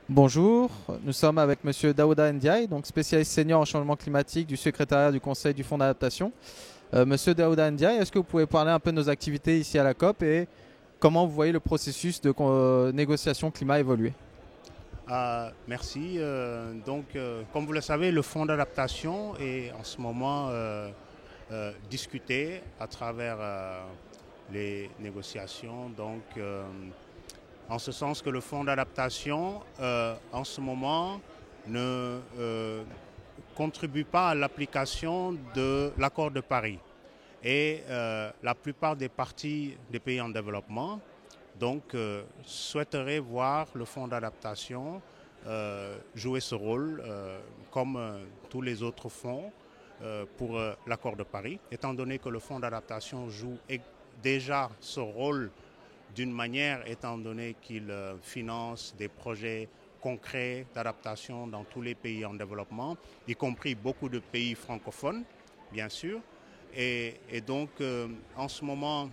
Bonjour, nous sommes avec Monsieur Daouda Ndiaye, donc spécialiste senior en changement climatique du secrétariat du Conseil du Fonds d'adaptation. Monsieur Daouda Ndiaye, est-ce que vous pouvez parler un peu de nos activités ici à la COP et comment vous voyez le processus de négociation climat évoluer? Merci. Comme vous le savez, le fonds d'adaptation est en ce moment discuté à travers les négociations. En ce sens que le fonds d'adaptation, en ce moment, ne contribue pas à l'application de l'accord de Paris. Et la plupart des parties des pays en développement souhaiteraient voir le fonds d'adaptation jouer ce rôle comme tous les autres fonds pour l'accord de Paris, étant donné que le fonds d'adaptation joue déjà ce rôle d'une manière, étant donné qu'il finance des projets concrets d'adaptation dans tous les pays en développement, y compris beaucoup de pays francophones, bien sûr. En ce moment,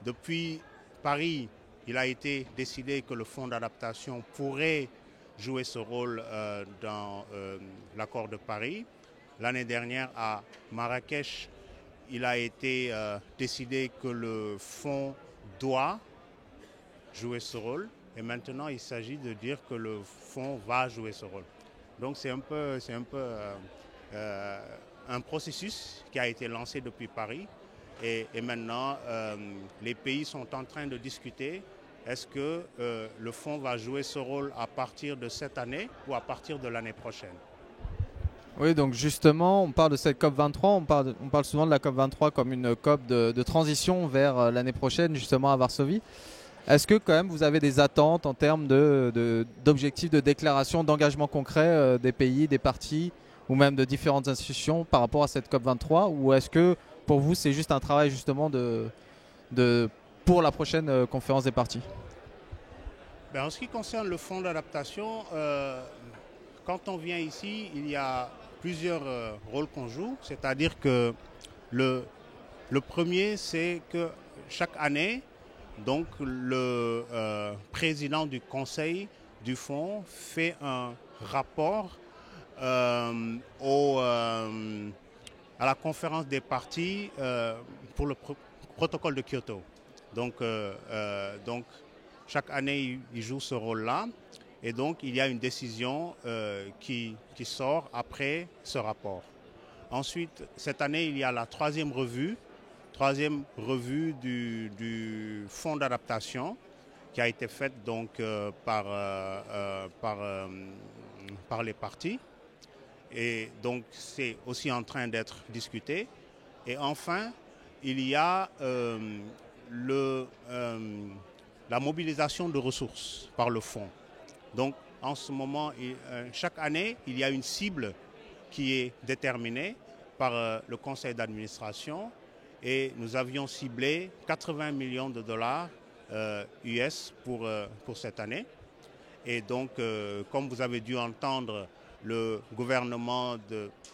depuis Paris, il a été décidé que le fonds d'adaptation pourrait jouer ce rôle dans l'accord de Paris. L'année dernière, à Marrakech, il a été décidé que le fonds doit jouer ce rôle. Et maintenant, il s'agit de dire que le fonds va jouer ce rôle. Donc c'est un processus qui a été lancé depuis Paris. Et maintenant, les pays sont en train de discuter. Est-ce que le fonds va jouer ce rôle à partir de cette année ou à partir de l'année prochaine? Oui, donc justement, on parle de cette COP 23, on parle souvent de la COP 23 comme une COP de transition vers l'année prochaine, justement à Varsovie. Est-ce que quand même vous avez des attentes en termes d'objectifs de déclaration, d'engagement concret des pays, des partis ou même de différentes institutions par rapport à cette COP 23? Ou est-ce que pour vous c'est juste un travail justement de, pour la prochaine conférence des partis? En ce qui concerne le fonds d'adaptation, quand on vient ici, il y a plusieurs rôles qu'on joue. C'est-à-dire que le, le premier, c'est que chaque année, donc le président du conseil du fonds fait un rapport à la conférence des partis pour le protocole de Kyoto. Donc, chaque année, il joue ce rôle-là. Et donc, il y a une décision qui sort après ce rapport. Ensuite, cette année, il y a la troisième revue du fonds d'adaptation qui a été faite par les partis. Et donc, c'est aussi en train d'être discuté. Et enfin, il y a la mobilisation de ressources par le fonds. Donc, en ce moment, chaque année, il y a une cible qui est déterminée par le conseil d'administration et nous avions ciblé 80 millions de dollars US pour cette année. Et donc, comme vous avez dû entendre, le gouvernement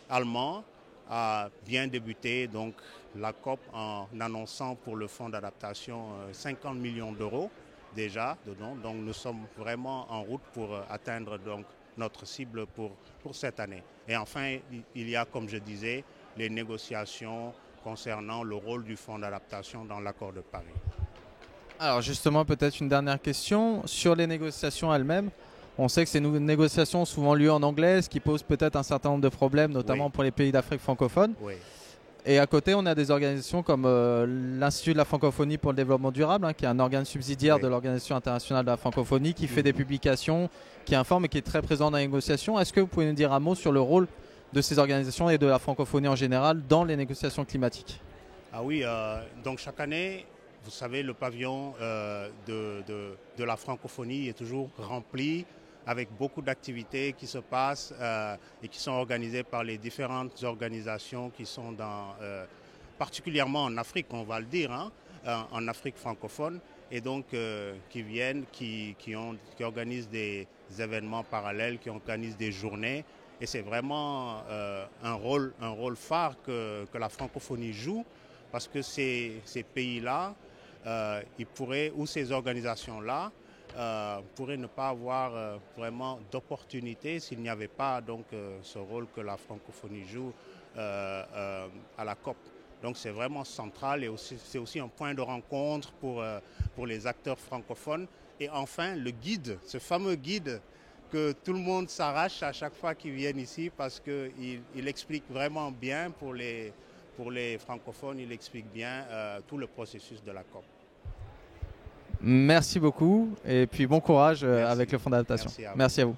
allemand a bien débuté donc, la COP en annonçant pour le fonds d'adaptation 50 millions d'euros déjà dedans. Donc nous sommes vraiment en route pour atteindre donc, notre cible pour cette année. Et enfin, il y a, comme je disais, les négociations concernant le rôle du fonds d'adaptation dans l'accord de Paris. Alors justement, peut-être une dernière question sur les négociations elles-mêmes. On sait que ces négociations ont souvent lieu en anglais, ce qui pose peut-être un certain nombre de problèmes, Oui, notamment pour les pays d'Afrique francophone. oui, Et à côté, on a des organisations comme l'Institut de la francophonie pour le développement durable, qui est un organe subsidiaire oui. de l'Organisation internationale de la francophonie, qui fait des Mhm. publications, qui informe et qui est très présent dans les négociations. Est-ce que vous pouvez nous dire un mot sur le rôle de ces organisations et de la francophonie en général dans les négociations climatiques? Ah oui, donc chaque année, vous savez, le pavillon de la francophonie est toujours rempli avec beaucoup d'activités qui se passent et qui sont organisées par les différentes organisations qui sont particulièrement en Afrique, on va le dire, hein, en Afrique francophone, et donc qui viennent, qui organisent des événements parallèles, qui organisent des journées. Et c'est vraiment un rôle phare que la francophonie joue parce que ces pays-là, ils pourraient, ou ces organisations-là, pourrait ne pas avoir vraiment d'opportunité s'il n'y avait pas donc, ce rôle que la francophonie joue à la COP. Donc c'est vraiment central et c'est aussi un point de rencontre pour les acteurs francophones. Et enfin, le guide, ce fameux guide que tout le monde s'arrache à chaque fois qu'ils viennent ici parce qu'il explique vraiment bien pour les francophones, il explique bien tout le processus de la COP. Merci beaucoup et puis bon courage avec le fonds d'adaptation. Merci à vous. Merci à vous.